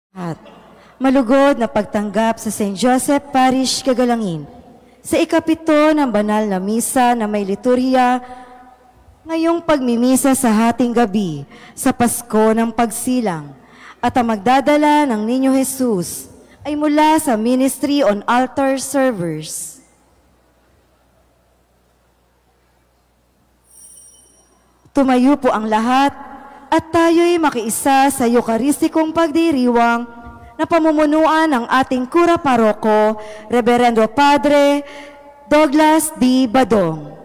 At malugod na pagtanggap sa St. Joseph Parish, Kagalangin, sa ikapito ng banal na misa na may liturhiya ngayong pagmimisa sa hating gabi sa Pasko ng Pagsilang, at ang magdadala ng Niño Jesus ay mula sa Ministry on Altar Servers. Tumayo po ang lahat at tayo'y makiisa sa Eucharistikong pagdiriwang na pamumunuan ng ating Kura Paroko, Reverendo Padre Douglas D. Badong.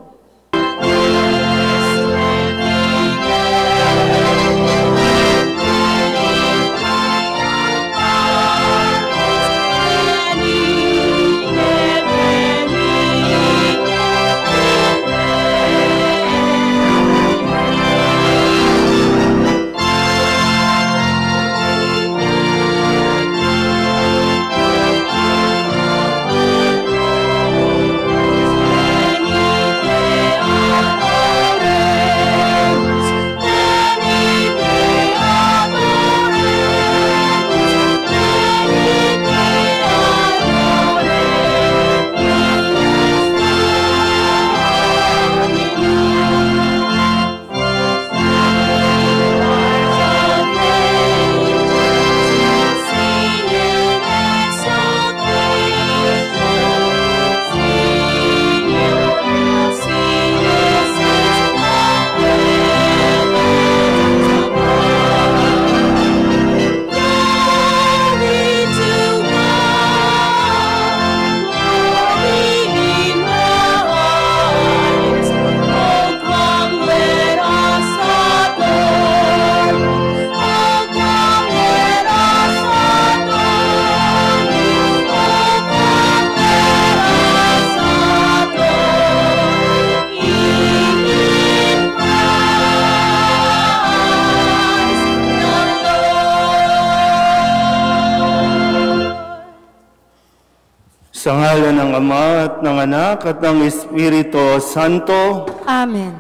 Sa ngalan ng Ama at ng Anak at ng Espiritu Santo. Amen.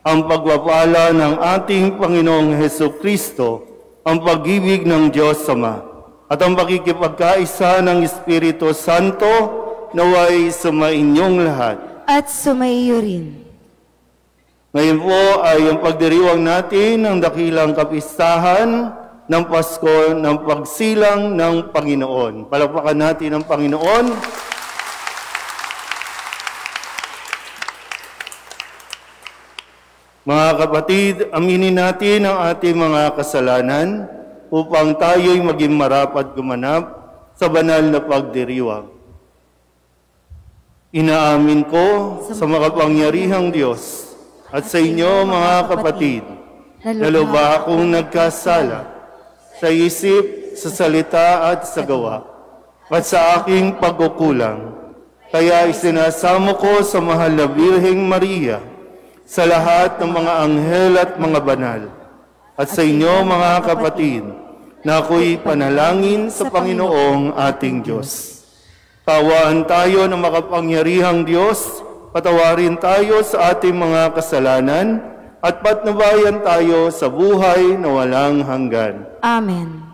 Ang pagpapala ng ating Panginoong Hesukristo, ang pag-ibig ng Diyos Ama, at ang pakikipagkaisa ng Espiritu Santo naway sumainyong lahat. At sumaiyo rin. Ngayon po ay ang pagdiriwang natin ng dakilang kapistahan ng Pasko ng Pagsilang ng Panginoon. Palakpakan natin ang Panginoon. Mga kapatid, aminin natin ang ating mga kasalanan upang tayo'y maging marapat gumanap sa banal na pagdiriwang. Inaamin ko sa makapangyarihang Diyos at sa inyo mga kapatid, na lubha akong nagkasala sa isip, sa salita at sa gawa, at sa aking pagkukulang. Kaya isinasamo ko sa mahal na Birheng Maria, sa lahat ng mga anghel at mga banal, at sa inyo mga kapatid, na ako'y panalangin sa Panginoong ating Diyos. Tawaan tayo ng makapangyarihang Diyos, patawarin tayo sa ating mga kasalanan, at patnubayan tayo sa buhay na walang hanggan. Amen.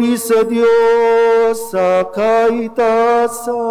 Puri sa Diyos sa kaitasan.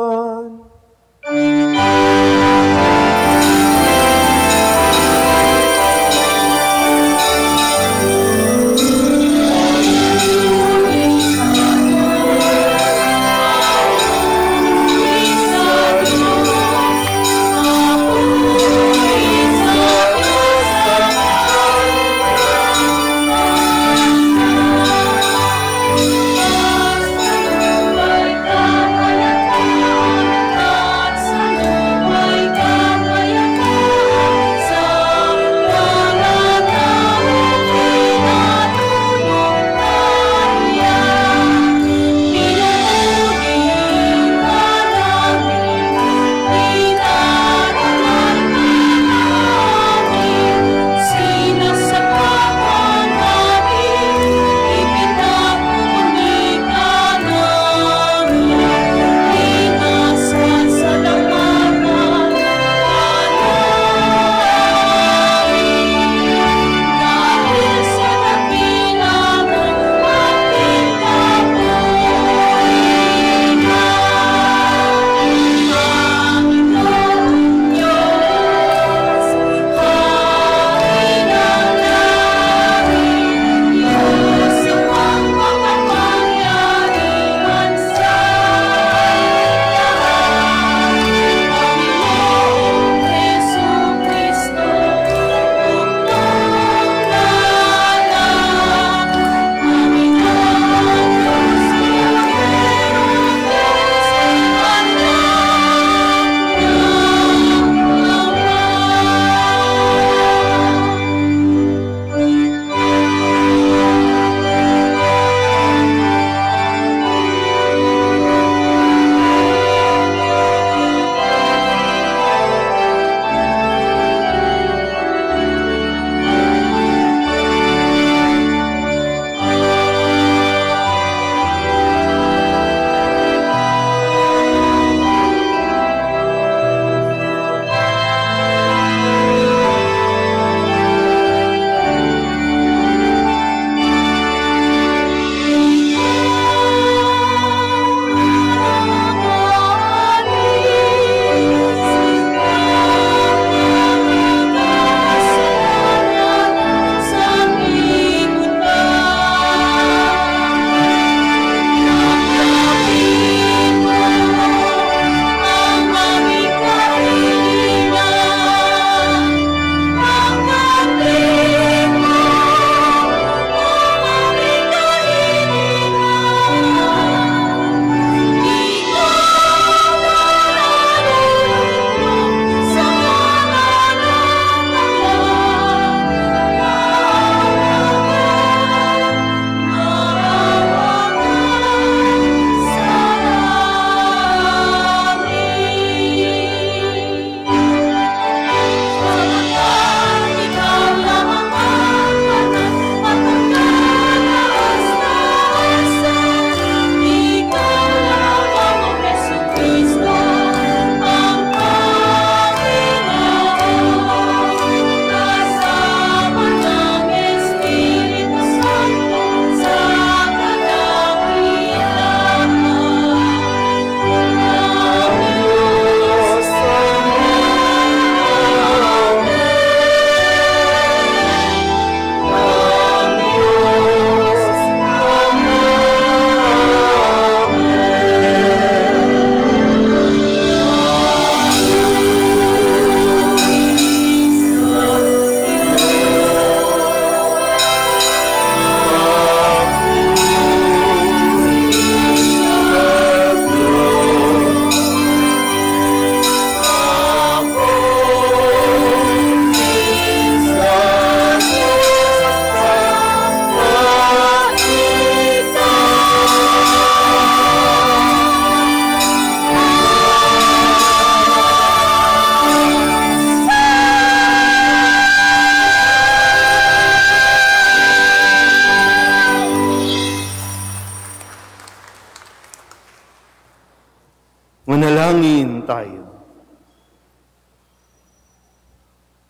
Manalangin tayo.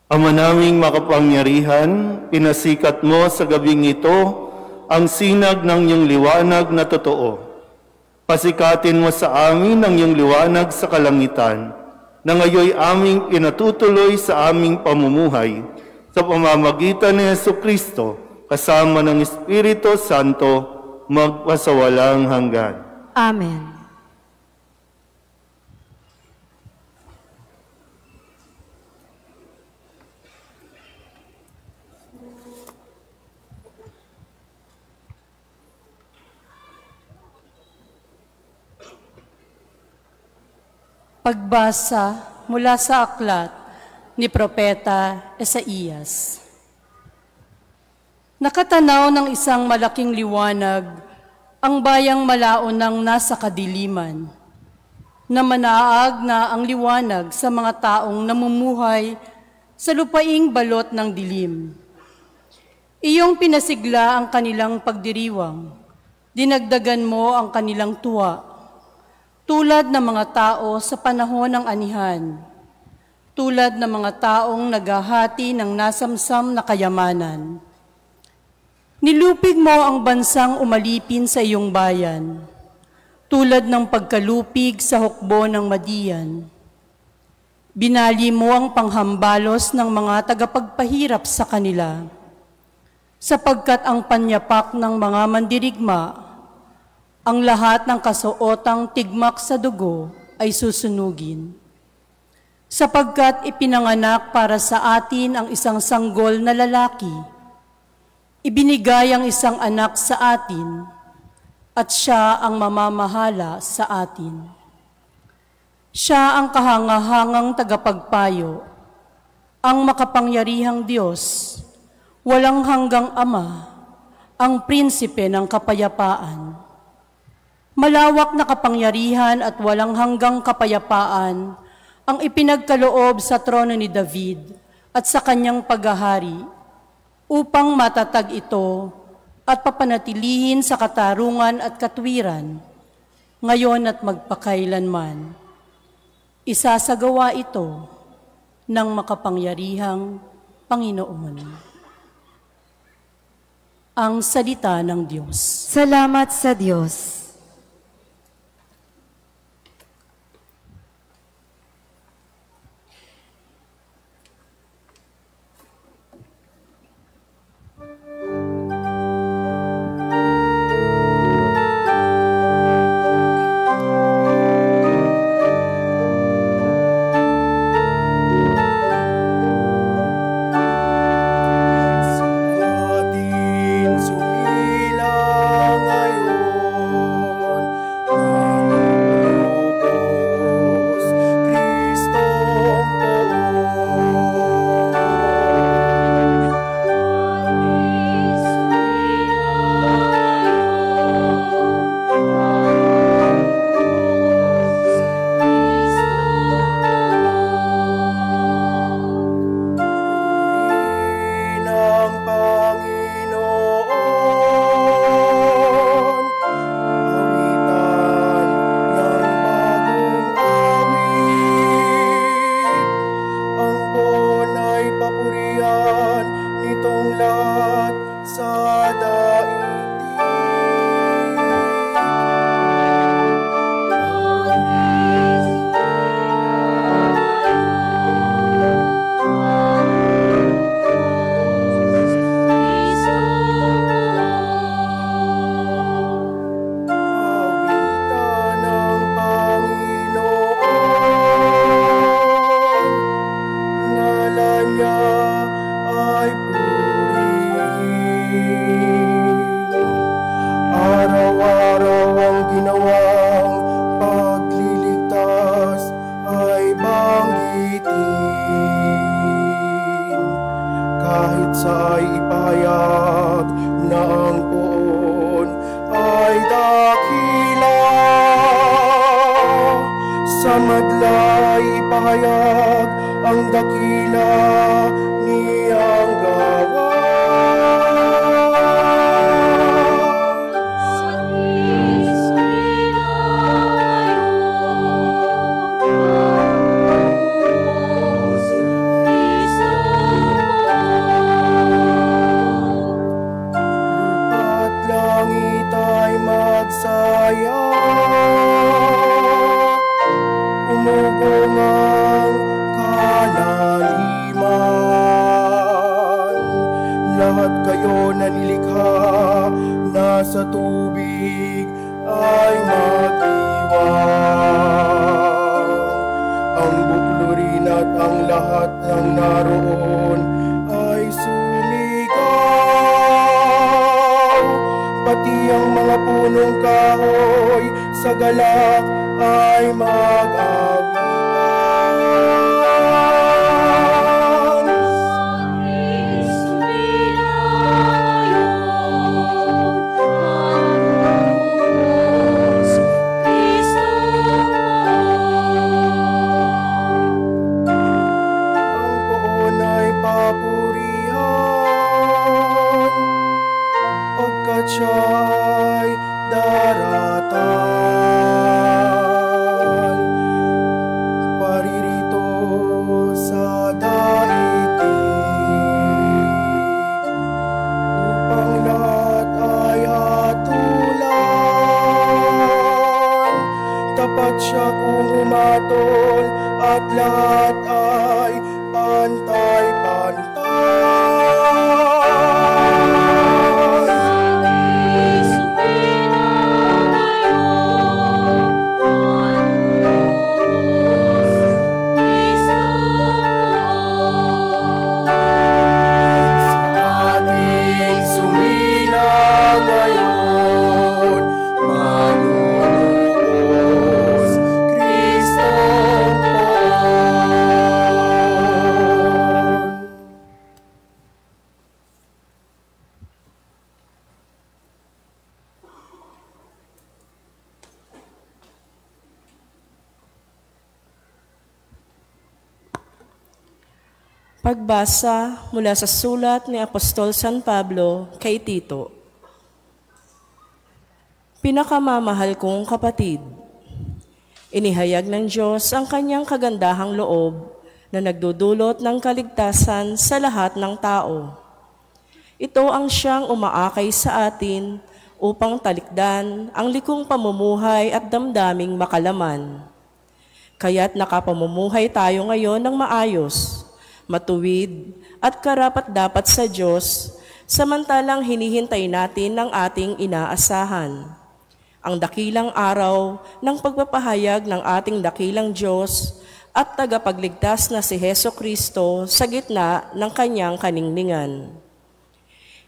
Ama naming makapangyarihan, pinasikat mo sa gabing ito ang sinag ng iyong liwanag na totoo. Pasikatin mo sa amin ang iyong liwanag sa kalangitan, na ngayoy aming pinatutuloy sa aming pamumuhay sa pamamagitan ni Jesucristo, kasama ng Espiritu Santo, magpasawalang hanggan. Amen. Pagbasa mula sa aklat ni Propeta Esaias. Nakatanaw ng isang malaking liwanag ang bayang malaon ng nasa kadiliman, na manaag na ang liwanag sa mga taong namumuhay sa lupaing balot ng dilim. Iyong pinasigla ang kanilang pagdiriwang, dinagdagan mo ang kanilang tuwa, tulad ng mga tao sa panahon ng anihan, tulad ng mga taong naghahati ng nasamsam na kayamanan. Nilupig mo ang bansang umalipin sa iyong bayan, tulad ng pagkalupig sa hukbo ng Madian. Binali mo ang panghambalos ng mga tagapagpahirap sa kanila, sapagkat ang panyapak ng mga mandirigma, ang lahat ng kasuotang tigmak sa dugo ay susunugin. Sapagkat ipinanganak para sa atin ang isang sanggol na lalaki, ibinigay ang isang anak sa atin, at siya ang mamamahala sa atin. Siya ang kahangahangang tagapagpayo, ang makapangyarihang Diyos, walang hanggang Ama, ang prinsipe ng kapayapaan. Malawak na kapangyarihan at walang hanggang kapayapaan ang ipinagkaloob sa trono ni David at sa kanyang paghahari, upang matatag ito at papanatilihin sa katarungan at katwiran, ngayon at magpakailanman. Isasagawa ito ng makapangyarihang Panginoon. Ang salita ng Diyos. Salamat sa Diyos. sa tubig ay mag-iwan. Ang buklurin at ang lahat ng naroon ay sumigaw. Pati ang mga punong kahoy sa galak ay mag-awitan. Siya'y daratan, paririto sa daigdig, upang lahat ay hatulan. Tapat siya kung humatol at lahat ay pantay-pantay. Pagbasa mula sa sulat ni Apostol San Pablo kay Tito. Pinakamamahal kong kapatid, inihayag ng Diyos ang kanyang kagandahang loob na nagdudulot ng kaligtasan sa lahat ng tao. Ito ang siyang umaakay sa atin upang talikdan ang likong pamumuhay at damdaming makalaman. Kaya't nakapamumuhay tayo ngayon ng maayos, matuwid at karapat-dapat sa Diyos, samantalang hinihintay natin ang ating inaasahan. Ang dakilang araw ng pagpapahayag ng ating dakilang Diyos at tagapagligtas na si Jesucristo sa gitna ng kanyang kaningningan.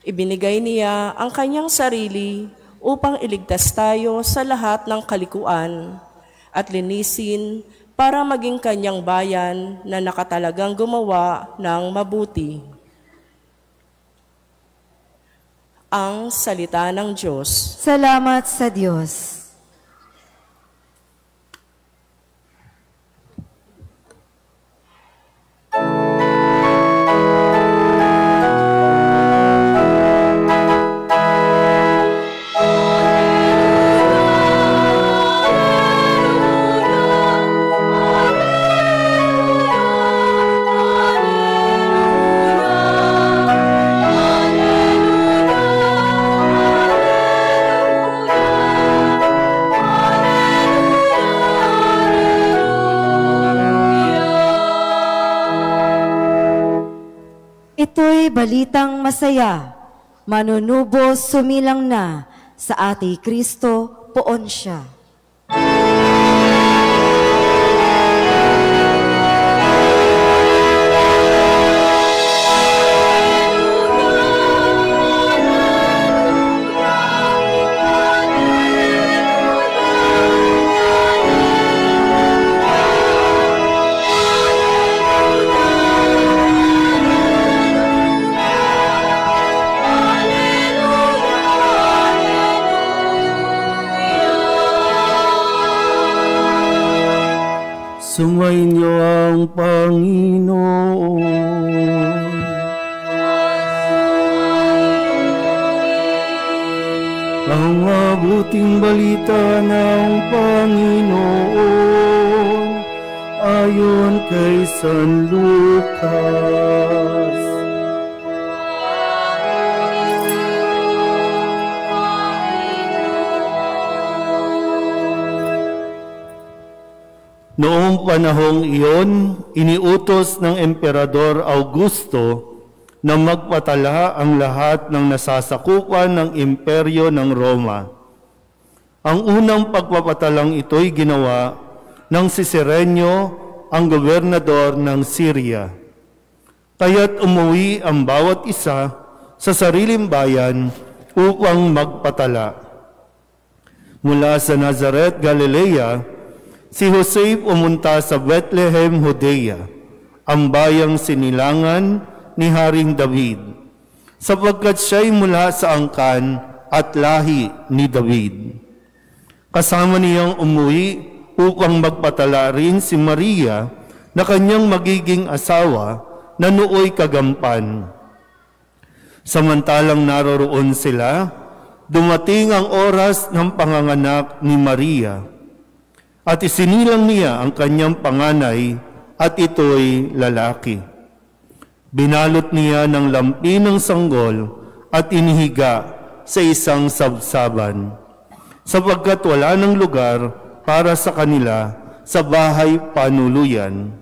Ibinigay niya ang kanyang sarili upang iligtas tayo sa lahat ng kalikuan at linisin para maging kanyang bayan na nakatalagang gumawa ng mabuti. Ang salita ng Diyos. Salamat sa Diyos. Ito'y balitang masaya, manunubos sumilang na, sa ating Kristo poon siya. Sungayin niyo ang Panginoon. Ang mabuting balita ng Panginoon ayon kay San Lucas. Noong panahong iyon, iniutos ng Emperador Augusto na magpatala ang lahat ng nasasakupan ng imperyo ng Roma. Ang unang pagpapatalang ito'y ginawa ng si Cirenio, ang gobernador ng Syria. Kaya't umuwi ang bawat isa sa sariling bayan upang magpatala. Mula sa Nazaret, Galilea, si Jose pumunta sa Bethlehem, Judea, ang bayang sinilangan ni Haring David, sapagkat siya'y mula sa angkan at lahi ni David. Kasama niyang umuwi upang magpatala rin si Maria na kanyang magiging asawa na nooy kagampan. Samantalang naroroon sila, dumating ang oras ng panganganak ni Maria at isinilang niya ang kanyang panganay at ito'y lalaki. Binalot niya ng lampi ng sanggol at inihiga sa isang sabsaban, sapagkat wala ng lugar para sa kanila sa bahay panuluyan.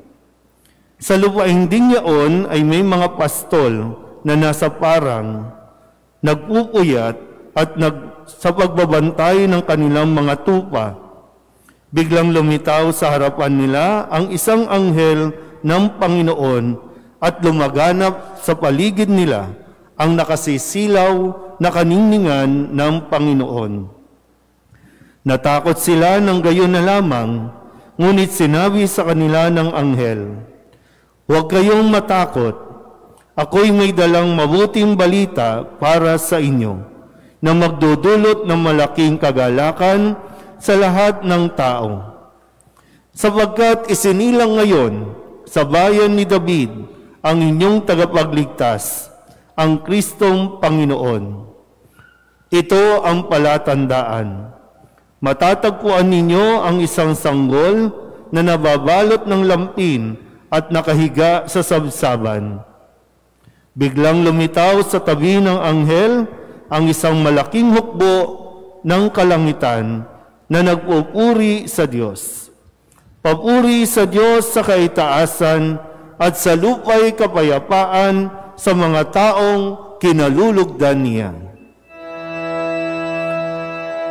Sa lupaing ding yaon ay may mga pastol na nasa parang, nagpupuyat at sa pagbabantay ng kanilang mga tupa. Biglang lumitaw sa harapan nila ang isang anghel ng Panginoon at lumaganap sa paligid nila ang nakasisilaw na kaningningan ng Panginoon. Natakot sila ng gayon na lamang, ngunit sinabi sa kanila ng anghel, "Huwag kayong matakot, ako'y may dalang mabuting balita para sa inyo na magdudulot ng malaking kagalakan sa lahat ng tao. Sapagkat isinilang ngayon sa bayan ni David ang inyong tagapagligtas, ang Kristong Panginoon. Ito ang palatandaan. Matatagpuan ninyo ang isang sanggol na nababalot ng lampin at nakahiga sa sabsaban." Biglang lumitaw sa tabi ng anghel ang isang malaking hukbo ng kalangitan na nagpupuri sa Diyos. Papuri sa Diyos sa kaitaasan at sa lupa'y kapayapaan sa mga taong kinalulugdan niya.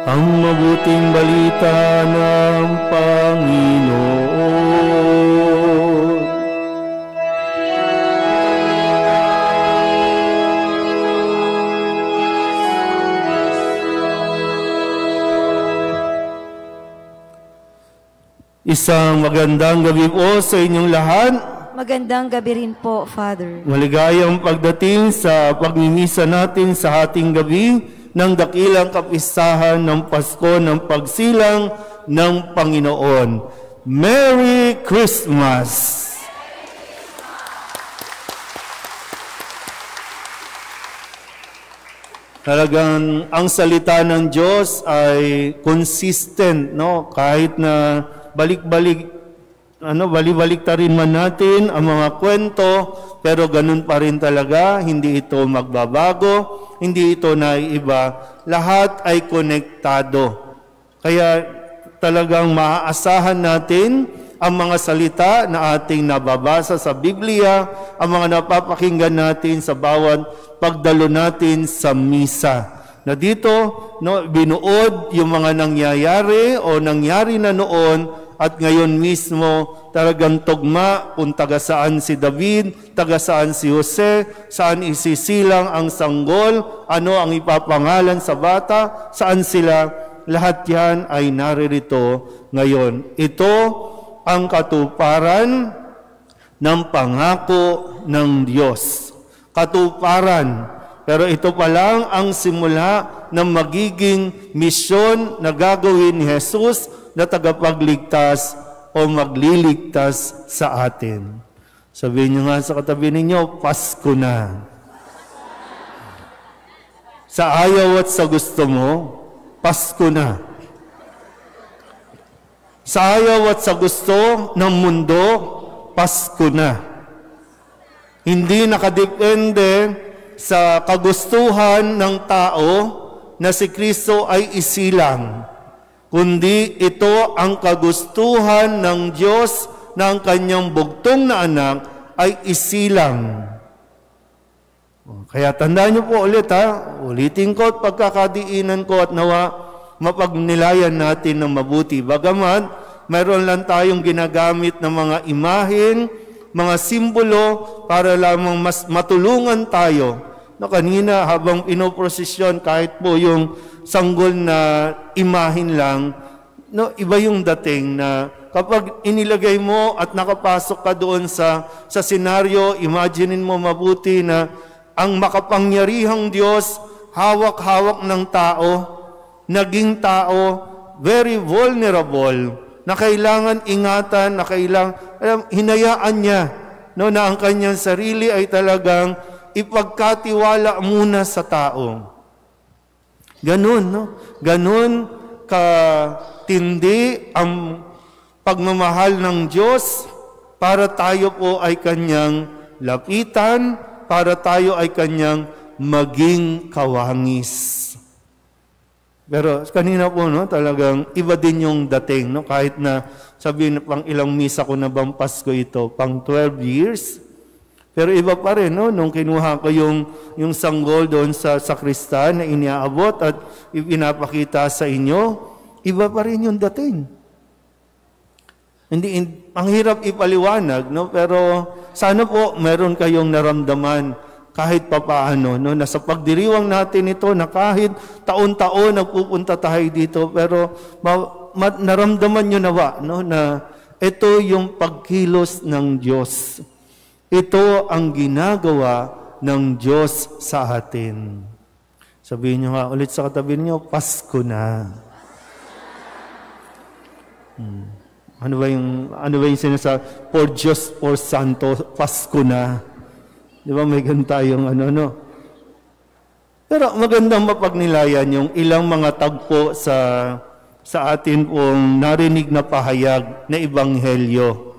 Ang mabuting balita ng Panginoon. Isang magandang gabi po sa inyong lahat. Magandang gabi rin po, Father. Maligayang pagdating sa pagmimisa natin sa hating gabi ng dakilang kapistahan ng Pasko ng pagsilang ng Panginoon. Merry Christmas! Talagang ang salita ng Diyos ay consistent, no? Kahit na balik-balik ta rin man natin ang mga kwento, pero ganun pa rin talaga, hindi ito magbabago, hindi ito naiiba, lahat ay konektado. Kaya talagang maaasahan natin ang mga salita na ating nababasa sa Biblia, ang mga napapakinggan natin sa bawat pagdalo natin sa misa. Na dito, no, binuod yung mga nangyayari o nangyari na noon, at ngayon mismo, talagang tugma kung taga saan si David, taga saan si Jose, saan isisilang ang sanggol, ano ang ipapangalan sa bata, saan sila, lahat yan ay naririto ngayon. Ito ang katuparan ng pangako ng Diyos. Katuparan. Pero ito pa lang ang simula ng magiging misyon na gagawin ni Jesus na tagapagligtas o magliligtas sa atin. Sabihin niyo nga sa katabi ninyo, Pasko na. Sa ayaw at sa gusto mo, Pasko na. Sa ayaw at sa gusto ng mundo, Pasko na. Hindi nakadepende sa kagustuhan ng tao na si Kristo ay isilang, kundi ito ang kagustuhan ng Diyos na ang kanyang bugtong na anak ay isilang. Kaya tandaan niyo po ulit ulitin ko at pagkakadiinan ko at nawa mapagnilayan natin ng mabuti. Bagaman, mayroon lang tayong ginagamit ng mga imahen, mga simbolo para lamang mas matulungan tayo. No, kanina habang pinoprosesyon, kahit po yung sanggol na imahen lang, no, iba yung dating na kapag inilagay mo at nakapasok ka doon sa senaryo, imaginein mo mabuti na ang makapangyarihang Diyos, hawak-hawak ng tao, naging tao, very vulnerable, na kailangan ingatan, na kailangan, hinayaan niya, no, na ang kanyang sarili ay talagang ipagkatiwala muna sa tao. Ganun, no? Ganun katindi ang pagmamahal ng Diyos para tayo po ay kanyang lapitan, para tayo ay kanyang maging kawangis. Pero kanina po, no, talagang iba din yung dating, no? Kahit na sabihin pang ilang misa ko na bang Pasko ito, pang 12 years. Pero iba pa rin, no? Nung kinuha ko yung sanggol doon sa sakristan na iniaabot at ipinapakita sa inyo, iba pa rin yung dating. Ang hirap ipaliwanag, no? Pero sana po meron kayong naramdaman kahit papaano, no? Na sa pagdiriwang natin ito, na kahit taon-taon nagpupunta tayo dito, pero naramdaman nyo nawa, no? Na ito yung pagkilos ng Diyos. Ito ang ginagawa ng Diyos sa atin. Sabihin nyo nga ulit sa katabi niyo, Pasko na. Ano ba yung sinasabi? For Diyos, for Santo, Pasko na. Di ba may ganun tayong no? Pero magandang mapagnilayan yung ilang mga tagpo sa atin pong narinig na pahayag na ebanghelyo.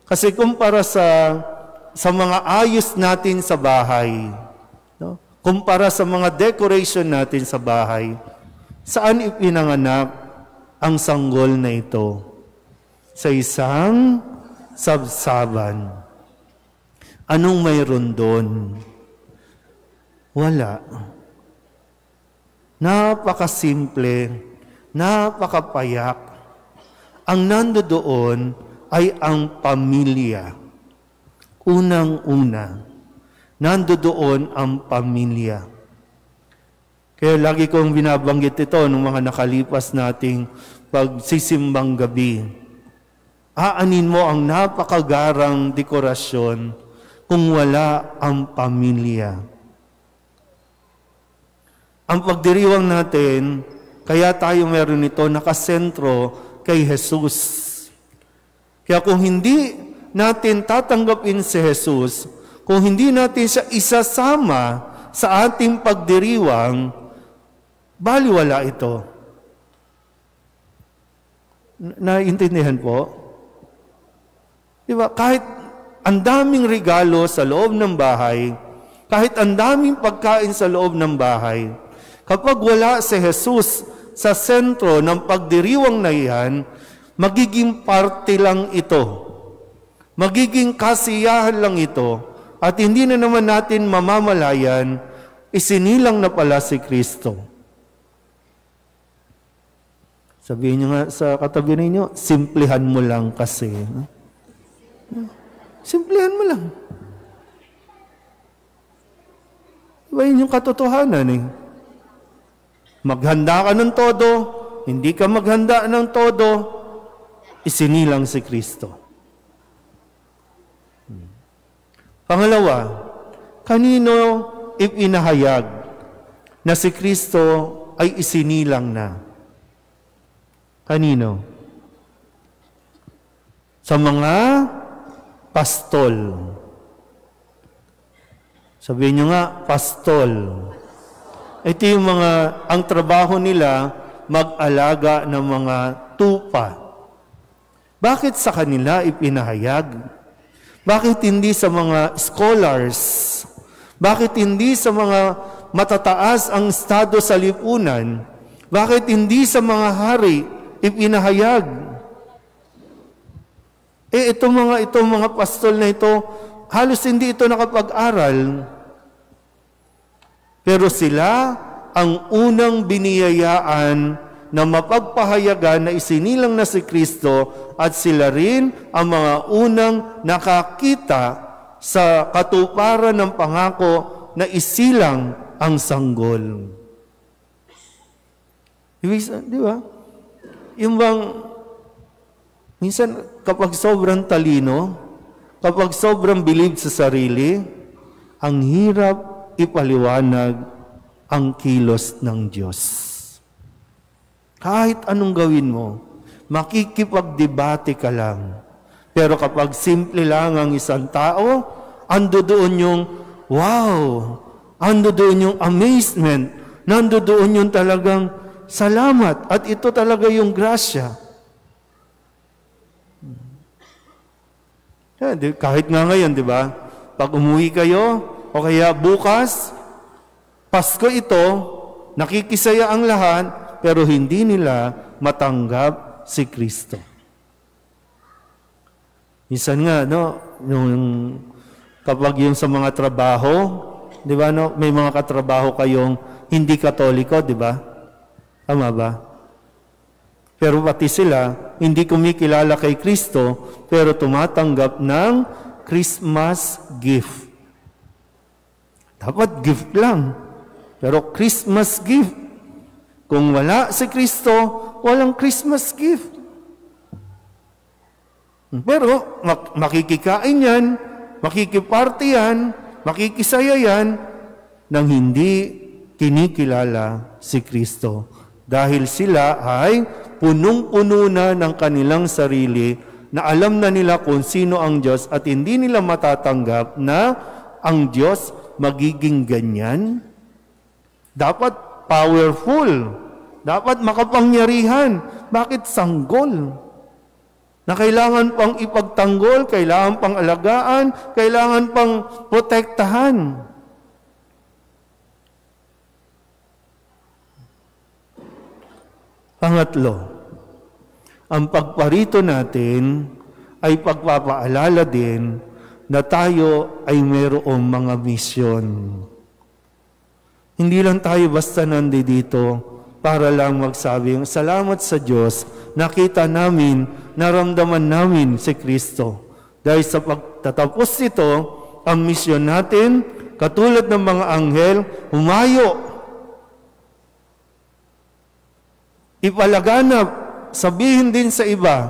Kasi kumpara sa mga ayos natin sa bahay, no? Kumpara sa mga decoration natin sa bahay, saan ipinanganak ang sanggol na ito? Sa isang sabsaban. Anong mayroon doon? Wala. Napakasimple, napakapayak. Ang nandoon ay ang pamilya. Unang-una, nandoon ang pamilya. Kaya lagi kong binabanggit ito ng mga nakalipas nating pagsisimbang gabi. Aanin mo ang napakagarang dekorasyon kung wala ang pamilya. Ang pagdiriwang natin, kaya tayo meron ito nakasentro kay Jesus. Kaya kung hindi natin tatanggapin si Jesus, kung hindi natin siya isasama sa ating pagdiriwang, baliwala ito. Naintindihan po? Diba? Kahit ang daming regalo sa loob ng bahay, kahit ang daming pagkain sa loob ng bahay, kapag wala si Jesus sa sentro ng pagdiriwang na iyan, magiging parte lang ito. Magiging kasiyahan lang ito. At hindi na naman natin mamamalayan, isinilang na pala si Kristo. Sabihin nyo nga sa katabi ninyo, simplihan mo lang kasi. Simplihan mo lang. Diba yun yung katotohanan Maghanda ka ng todo, hindi ka maghanda ng todo, isinilang si Kristo. Pangalawa, kanino ipinahayag na si Kristo ay isinilang na? Kanino? Sa mga pastol. Sabihin nyo nga, pastol. Ito yung ang trabaho nila, mag-alaga ng mga tupa. Bakit sa kanila ipinahayag? Bakit hindi sa mga scholars? Bakit hindi sa mga matataas ang estado sa lipunan? Bakit hindi sa mga hari ipinahayag? Itong mga pastol na ito, halos hindi ito nakapag-aral. Pero sila ang unang biniyayaan na mapagpahayagan na isinilang na si Kristo at sila rin ang mga unang nakakita sa katuparan ng pangako na isilang ang sanggol. Di ba? Yung bang, minsan kapag sobrang talino, kapag sobrang bilib sa sarili, ang hirap ipaliwanag ang kilos ng Diyos. Kahit anong gawin mo, makikipagdebate ka lang. Pero kapag simple lang ang isang tao, ando doon yung wow, ando doon yung amazement, nando doon yung talagang salamat, at ito talaga yung grasya. Kahit nga ngayon, di ba? Pag umuwi kayo, o kaya bukas, Pasko ito, nakikisaya ang lahat, pero hindi nila matanggap si Kristo. Minsan nga, no, kapag yung sa mga trabaho, di ba, no, may mga katrabaho kayong hindi Katoliko, di ba? Tama ba? Pero pati sila, hindi kumikilala kay Kristo, pero tumatanggap ng Christmas gift. Dapat gift lang. Pero Christmas gift. Kung wala si Kristo, walang Christmas gift. Pero makikikain yan, makikiparty yan, makikisaya yan, nang hindi kinikilala si Kristo. Dahil sila ay punong-puno na ng kanilang sarili, na alam na nila kung sino ang Diyos at hindi nila matatanggap na ang Diyos magiging ganyan. Dapat powerful. Dapat makapangyarihan. Bakit sanggol? Na kailangan pang ipagtanggol, kailangan pang alagaan, kailangan pang protektahan. Pangatlo, ang pagparito natin ay pagpapaalala din na tayo ay mayroong mga misyon. Hindi lang tayo basta nandito para lang magsabi, salamat sa Diyos, nakita namin, naramdaman namin si Kristo. Dahil sa pagtatapos nito, ang misyon natin, katulad ng mga anghel, humayo, ipalaganap, sabihin din sa iba,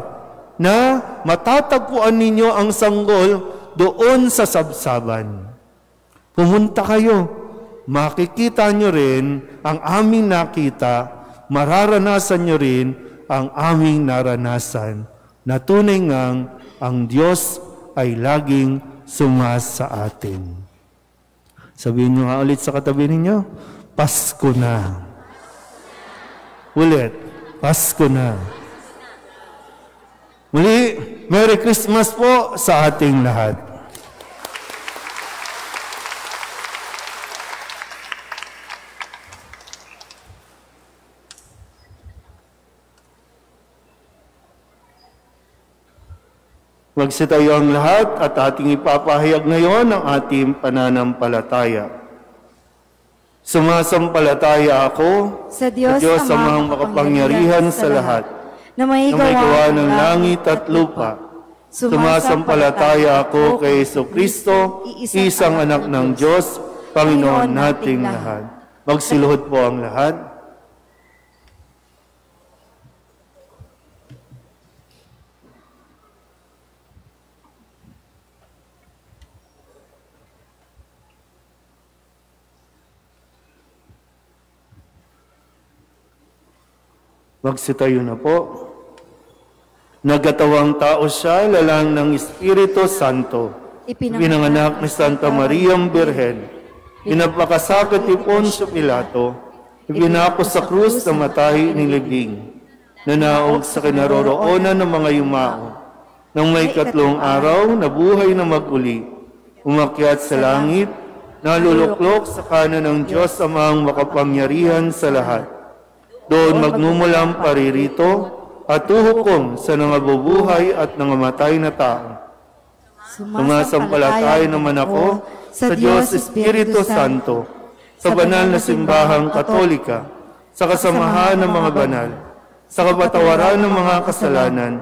na matatagpuan ninyo ang sanggol doon sa sabsaban. Pumunta kayo, makikita nyo rin ang aming nakita, mararanasan nyo rin ang aming naranasan, na tunay ngang ang Diyos ay laging sumasa atin. Sabihin nyo nga ulit sa katabi ninyo, Pasko na. Ulit, Pasko na. Muli, Merry Christmas po sa ating lahat. Magsitayo ang lahat at ating ipapahayag ngayon ang ating pananampalataya. Sumasampalataya ako sa Diyos amang makapangyarihan sa lahat, na may gawa ng langit at lupa. Sumasampalataya ako kay Jesucristo, isang anak ng Diyos, Panginoon nating lahat. Magsiluhod po ang lahat. Magsitayo na po. Nagatawang tao siya, lalang ng Espiritu Santo. Ipinanganak ni Santa Maria Birhen. Pinapakasakit ni Poncio Pilato. Ipinako sa krus na matahi ni libing. Nanaog sa kinaroroonan ng mga yumao. Nang may 3 araw, nabuhay na mag-uli. Umakyat sa langit, naluluklok sa kanan ng Diyos amang makapangyarihan sa lahat. Doon magmumulang paririto at tuhukom sa nangabubuhay at nangamatay na tao. Sumasampalataya naman ako sa Diyos Espiritu Santo, sa banal na simbahang katolika, sa kasamahan ng mga banal, sa kapatawaran ng mga kasalanan,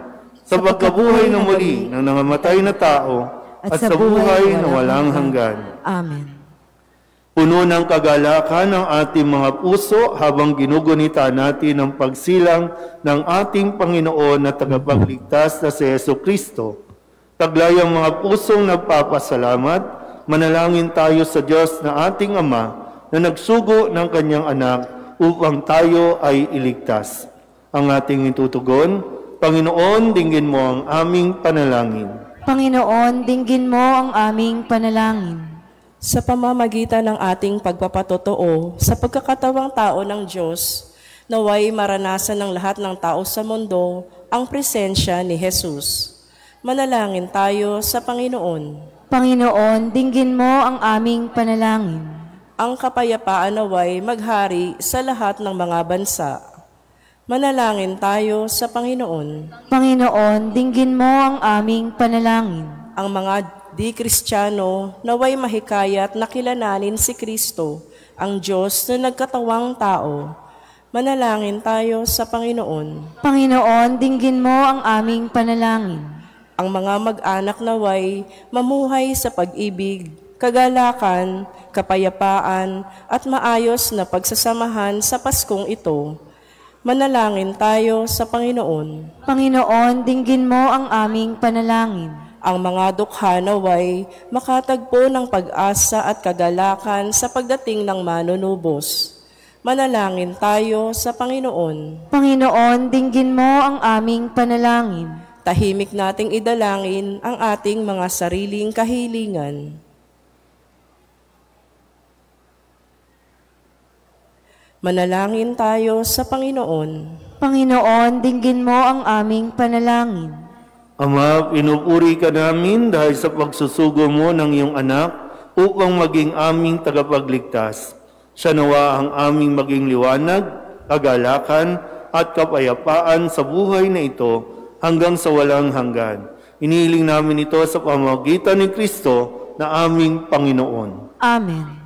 sa pagkabuhay ng muli ng nangamatay na tao, at sa buhay na walang hanggan. Amen. Puno ng kagalakan ang ating mga puso habang ginugunita natin ang pagsilang ng ating Panginoon na tagapagligtas na si Jesucristo. Taglay ang mga pusong nagpapasalamat, manalangin tayo sa Diyos na ating Ama na nagsugo ng kanyang anak upang tayo ay iligtas. Ang ating itutugon, Panginoon, dinggin mo ang aming panalangin. Panginoon, dinggin mo ang aming panalangin. Sa pamamagitan ng ating pagpapatotoo sa pagkakatawang tao ng Diyos, naway maranasan ng lahat ng tao sa mundo ang presensya ni Jesus. Manalangin tayo sa Panginoon. Panginoon, dinggin mo ang aming panalangin. Ang kapayapaan naway maghari sa lahat ng mga bansa. Manalangin tayo sa Panginoon. Panginoon, dinggin mo ang aming panalangin. Ang mga di-Kristiyano naway mahikayat na kilalanin si Kristo, ang Diyos na nagkatawang tao. Manalangin tayo sa Panginoon. Panginoon, dinggin mo ang aming panalangin. Ang mga mag-anak naway mamuhay sa pag-ibig, kagalakan, kapayapaan, at maayos na pagsasamahan sa Paskong ito. Manalangin tayo sa Panginoon. Panginoon, dinggin mo ang aming panalangin. Ang mga dukha naway makatagpo ng pag-asa at kagalakan sa pagdating ng manunubos. Manalangin tayo sa Panginoon. Panginoon, dinggin mo ang aming panalangin. Tahimik nating idalangin ang ating mga sariling kahilingan. Manalangin tayo sa Panginoon. Panginoon, dinggin mo ang aming panalangin. Ama, pinupuri ka namin dahil sa pagsusugo mo ng iyong anak upang maging aming tagapagligtas. Siya nawa ang aming maging liwanag, kagalakan, at kapayapaan sa buhay na ito hanggang sa walang hanggan. Inihiling namin ito sa pamamagitan ni Kristo na aming Panginoon. Amen.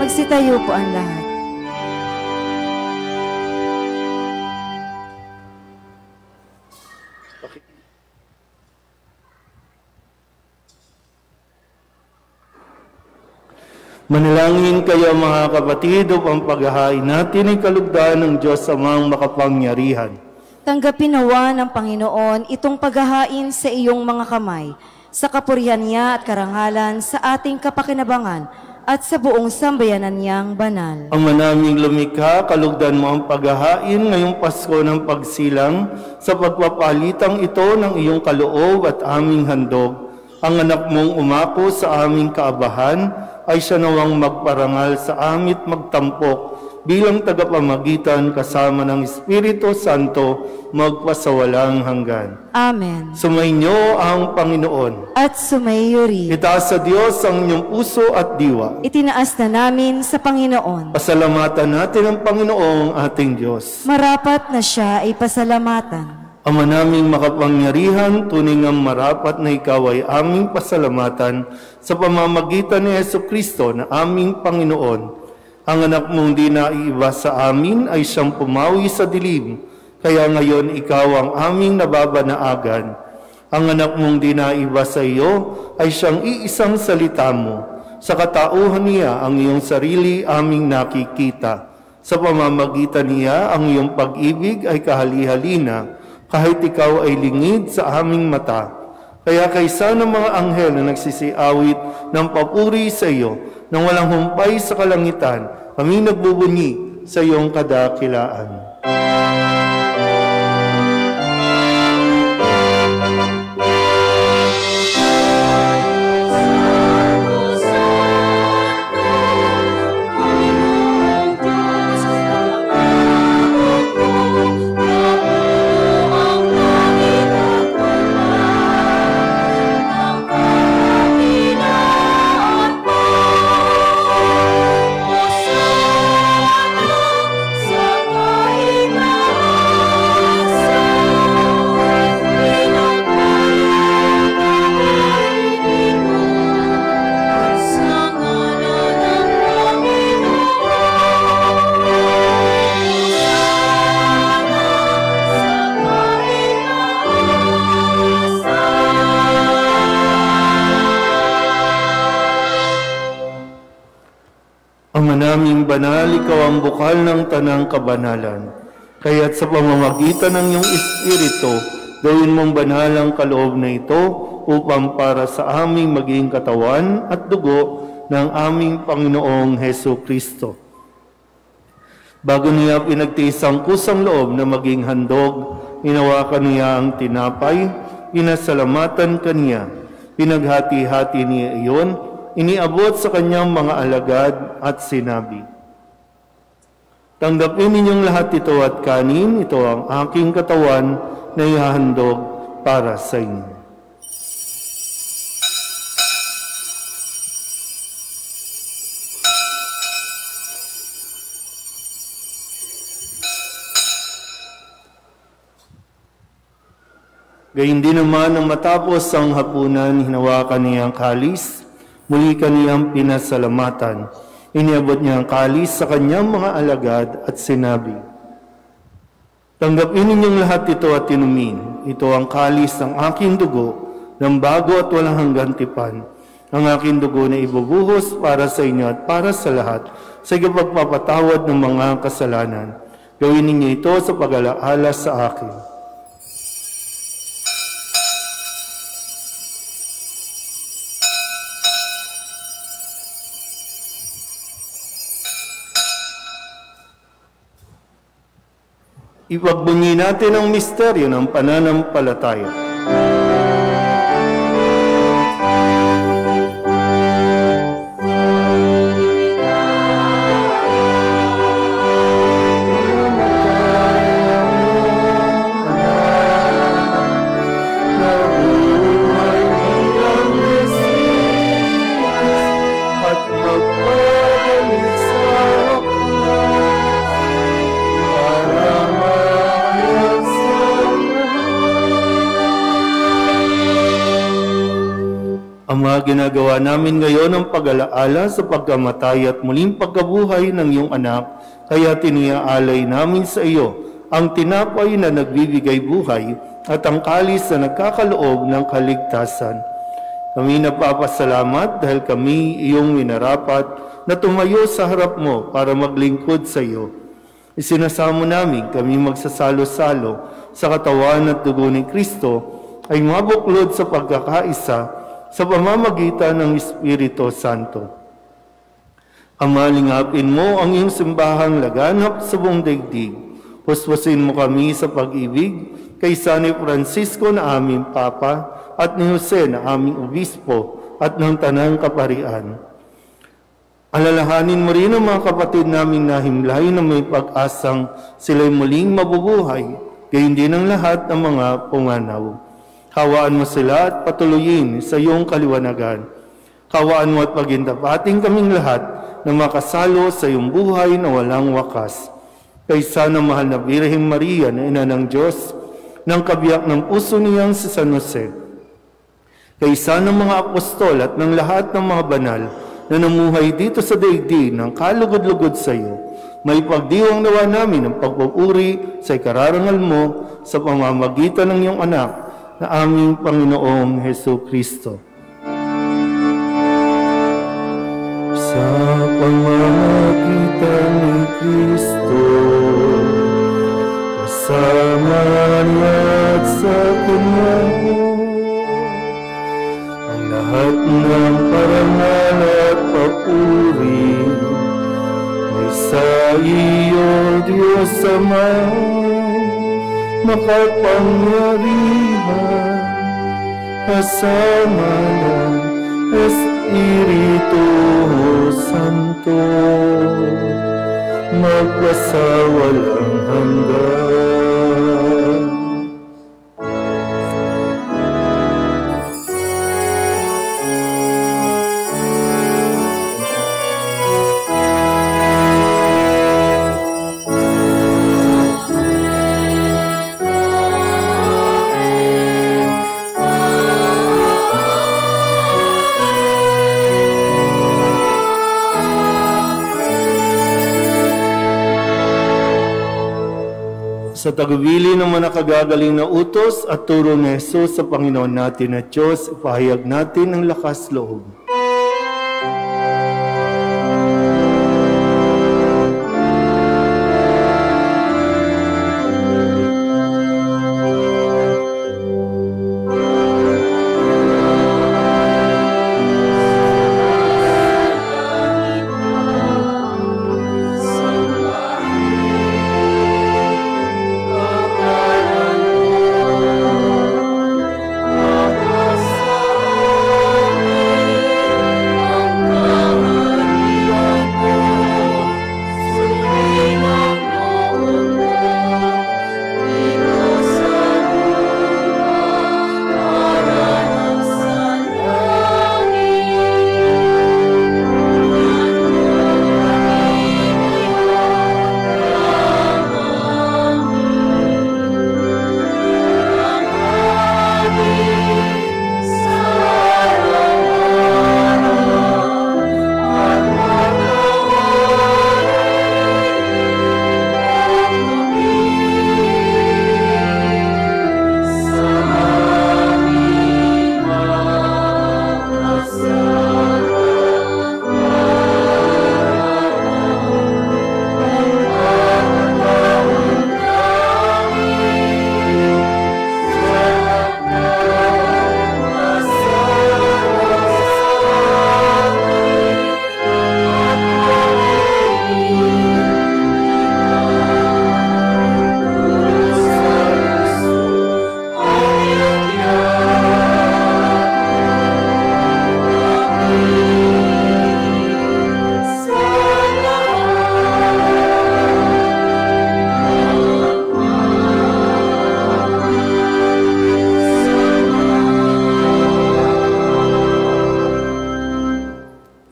Magsitayo po ang lahat. Manalangin kayo mga kapatid upang paghahain natin ay kalugdan ng Diyos Amang makapangyarihan. Tanggapin nawa ng Panginoon itong paghahain sa iyong mga kamay, sa kapurihan niya at karangalan sa ating kapakinabangan at sa buong sambayanan niyang banal. Ama naming lumikha, kalugdan mo ang paghahain ngayong Pasko ng pagsilang sa pagpapalitang ito ng iyong kaloob at aming handog. Ang anak mong umako sa aming kaabahan ay siya nawang magparangal sa amit magtampok bilang tagapamagitan kasama ng Espiritu Santo magpasawalang hanggan. Amen. Sumainyo ang Panginoon. At sumaiyo rin. Itaas sa Diyos ang inyong puso at diwa. Itinaas na namin sa Panginoon. Pasalamatan natin ang Panginoong ating Diyos. Marapat na siya ay pasalamatan. Ama naming makapangyarihan, tunay ngang marapat na ikaw ay aming pasalamatan sa pamamagitan ni Jesucristo na aming Panginoon. Ang anak mong di naiiba sa amin ay siyang pumawi sa dilim, kaya ngayon ikaw ang aming nababanaagan. Ang anak mong di naiiba sa iyo ay siyang iisang salita mo. Sa katauhan niya ang iyong sarili aming nakikita. Sa pamamagitan niya ang iyong pag-ibig ay kahali-halina, kahit ikaw ay lingid sa aming mata. Kaya kaysa ng mga anghel na nagsisiawit ng papuri sa iyo, nang walang humpay sa kalangitan, kami nagbubunyi sa iyong kadakilaan. Naming banal, ikaw ang bukal ng tanang kabanalan. Kaya't sa pamamagitan ng iyong Espiritu, gawin mong banal ang kaloob na ito upang para sa aming maging katawan at dugo ng aming Panginoong Jesucristo. Bago niya pinagtiis ang kusang loob na maging handog, hinawakan niya ang tinapay, pinasalamatan kaniya, pinaghati-hati niya iyon, iniabot sa kanyang mga alagad at sinabi, "Tanggapin ninyong lahat ito at kanin, ito ang aking katawan na ihahandog para sa inyo." Gayun din naman nang matapos ang hapunan, hinawakan niya ang kalis, muli kaniyang pinasalamatan. Iniabot niya ang kalis sa kanyang mga alagad at sinabi, "Tanggapin ninyong lahat ito at inumin. Ito ang kalis ng aking dugo, ng bago at walang hanggang tipan. Ang aking dugo na ibubuhos para sa inyo at para sa lahat, sa pagpapatawad ng mga kasalanan. Gawin ninyo ito sa pag-alaala sa akin." Ipagbunyi natin ang misteryo ng pananampalataya. Ama, ginagawa namin ngayon ang pag-alaala sa pagkamatay at muling pagkabuhay ng iyong anak, kaya tiniaalay namin sa iyo ang tinapay na nagbibigay buhay at ang kalis na nagkakaloob ng kaligtasan. Kami nagpapasalamat dahil kami iyong minarapat na tumayo sa harap mo para maglingkod sa iyo. Isinasamo namin kami magsasalo-salo sa katawan at dugo ni Kristo ay mabuklod sa pagkakaisa sa pamamagitan ng Espiritu Santo. Ama, lingapin mo ang iyong simbahang laganap sa buong daigdig. Puspusin mo kami sa pag-ibig kay San Francisco na aming Papa at ni Jose na aming Obispo at ng Tanang Kaparian. Alalahanin mo rin ang mga kapatid namin na himlay na may pag-asang sila'y muling mabubuhay, gayon din ang lahat ng mga pumanaw. Hawaan mo sila at patuloyin sa iyong kaliwanagan. Hawaan mo at pagindapating kaming lahat na makasalo sa iyong buhay na walang wakas. Kaysa ng mahal na Birheng Maria na Ina ng Diyos, ng kabiyak ng puso niyang si San Jose, kaysa ng mga apostol at ng lahat ng mga banal na namuhay dito sa daigdig ng kalugod-lugod sa iyo, may pagdiwang nawa namin ang pagpupuri sa ikararangal mo sa pamamagitan ng iyong anak na aming Panginoong Hesus Kristo. Sa pamamagitan ni Kristo, kasama niya at sa Kanya, ang lahat ng parangal at papuri ay sa iyo, Diyos Ama, makapangyarihan, kasama ng Espiritu Santo, magpasawalang hanggan. Sa tagubilin ng mga nakagagaling na utos at turo ni Jesus sa Panginoon natin at Diyos, ipahayag natin ang lakas loob.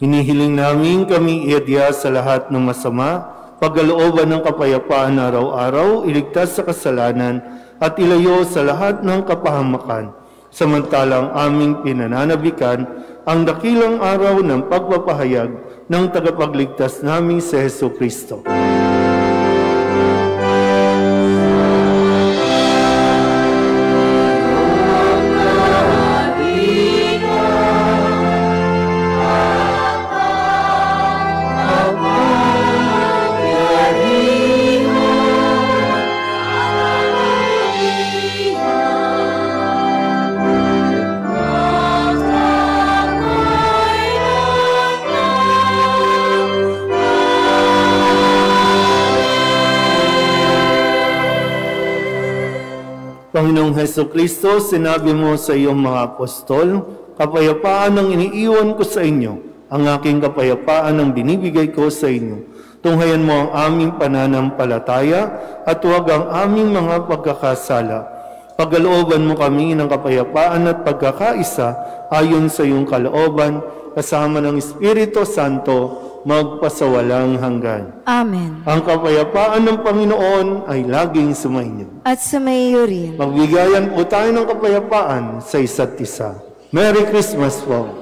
Hinihiling namin kami iadya sa lahat ng masama, pagkalooban ng kapayapaan araw-araw, iligtas sa kasalanan, at ilayo sa lahat ng kapahamakan. Samantalang aming pinananabikan ang dakilang araw ng pagpapahayag ng tagapagligtas naming si Hesus Kristo. Panginoong Heso Kristo, sinabi mo sa iyong mga apostol, kapayapaan ang iniiwan ko sa inyo, ang aking kapayapaan ang binibigay ko sa inyo. Tunghayan mo ang aming pananampalataya at huwag ang aming mga pagkakasala. Pagkalooban mo kami ng kapayapaan at pagkakaisa ayon sa iyong kalooban, kasama ng Espiritu Santo, magpasawalang hanggan. Amen. Ang kapayapaan ng Panginoon ay laging sumainyo. At sumayo rin. Magbigayan po tayo ng kapayapaan sa isa't isa. Merry Christmas po.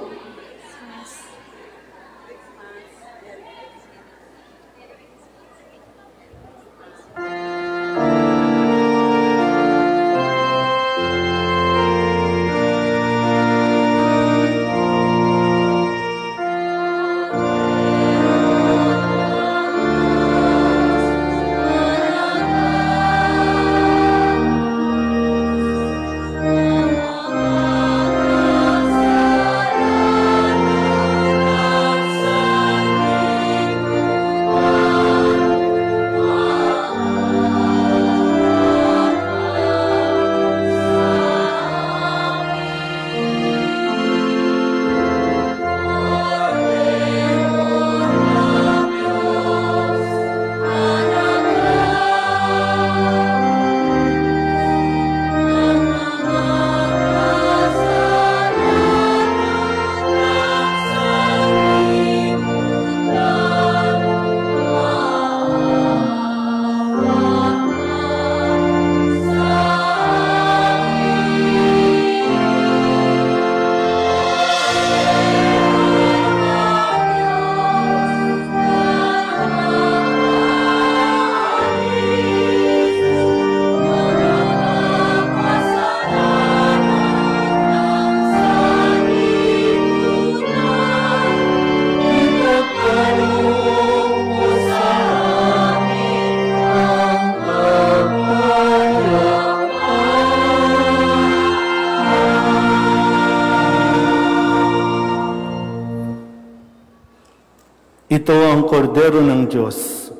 Ito ang kordero ng Diyos.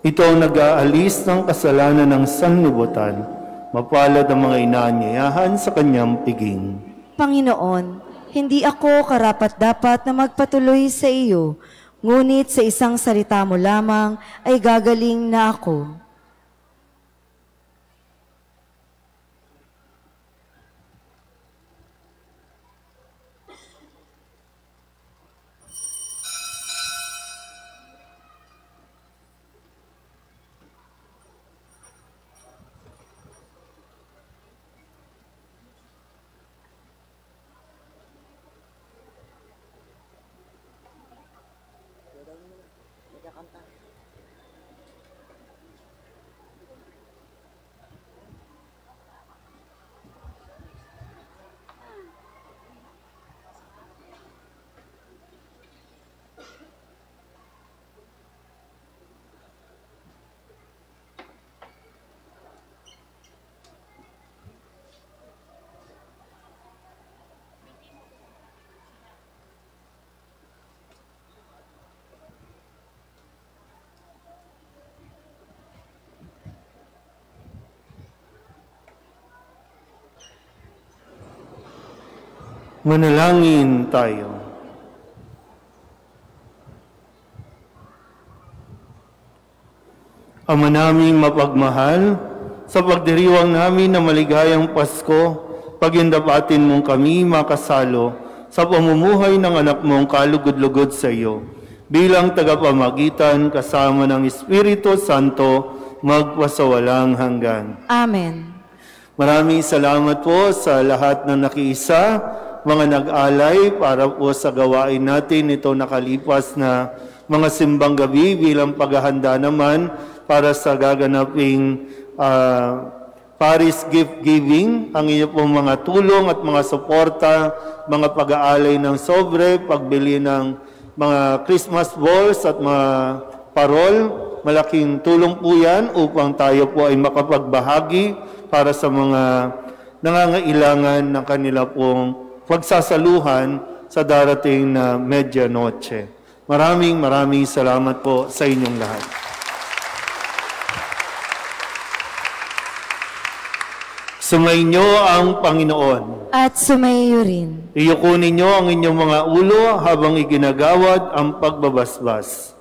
Ito ang nag-aalis ng kasalanan ng sanlibutan. Mapalad ang mga inaanyayahan sa kanyang piging. Panginoon, hindi ako karapat-dapat na magpatuloy sa iyo, ngunit sa isang salita mo lamang ay gagaling na ako. Manalangin tayo. Ama naming mapagmahal, sa pagdiriwang namin na maligayang Pasko, pagindapatin mong kami makasalo sa pamumuhay ng anak mong kalugod-lugod sa iyo. Bilang tagapamagitan kasama ng Espiritu Santo, magpasawalang hanggan. Amen. Maraming salamat po sa lahat na nakiisa, mga nag-alay para po sa gawain natin ito nakalipas na mga simbang gabi bilang paghahanda naman para sa gaganaping Paris gift giving, ang inyo pong mga tulong at mga suporta, mga pag-aalay ng sobre, pagbili ng mga Christmas balls at mga parol. Malaking tulong po yan upang tayo po ay makapagbahagi para sa mga nangangailangan ng kanila pong pagsasaluhan sa darating na Medianoche. Maraming salamat po sa inyong lahat. Sumainyo ang Panginoon. At sumaiyo rin. Iyuko ninyo ang inyong mga ulo habang iginagawad ang pagbabasbas.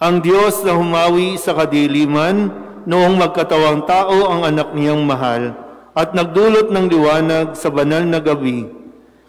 Ang Diyos na humawi sa kadiliman noong magkatawang tao ang anak niyang mahal at nagdulot ng liwanag sa banal na gabi.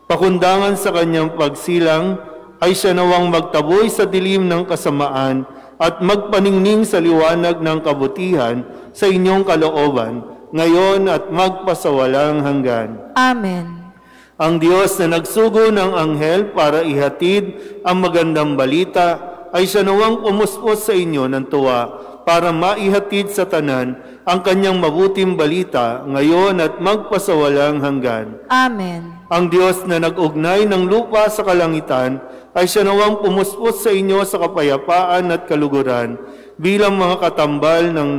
Pakundangan sa kanyang pagsilang ay siya nawang magtaboy sa dilim ng kasamaan at magpaningning sa liwanag ng kabutihan sa inyong kalooban, ngayon at magpasawalang hanggan. Amen. Ang Diyos na nagsugo ng anghel para ihatid ang magandang balita ay siya nawang pumuspos sa inyo ng tuwa para maihatid sa tanan ang kanyang mabuting balita ngayon at magpasawalang hanggan. Amen. Ang Diyos na nag-ugnay ng lupa sa kalangitan ay siya nawang pumuspos sa inyo sa kapayapaan at kaluguran bilang mga katambal ng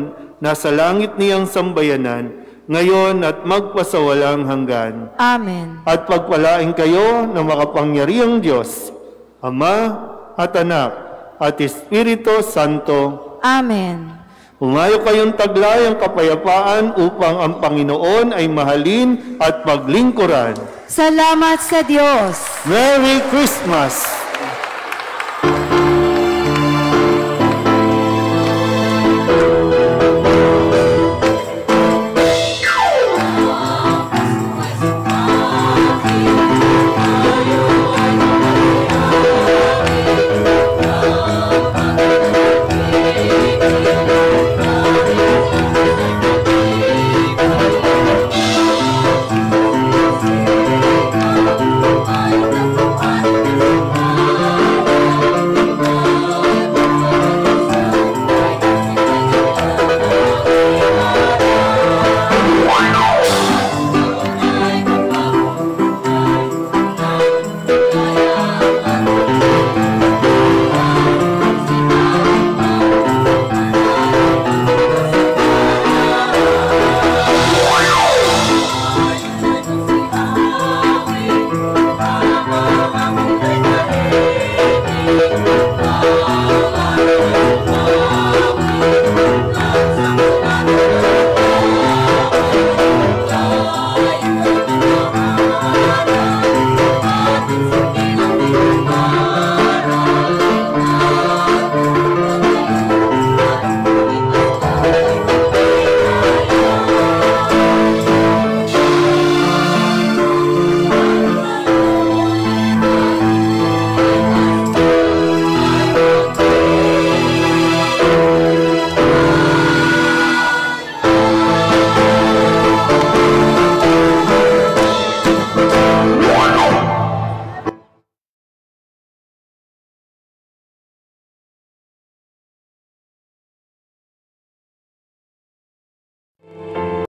nasa langit niyang sambayanan, ngayon at magpasawalang hanggan. Amen. At pagpalain kayo ng makapangyarihang Diyos, Ama at Anak at Espiritu Santo. Amen. Humayo kayong taglay ang kapayapaan upang ang Panginoon ay mahalin at paglingkuran. Salamat sa Diyos. Merry Christmas!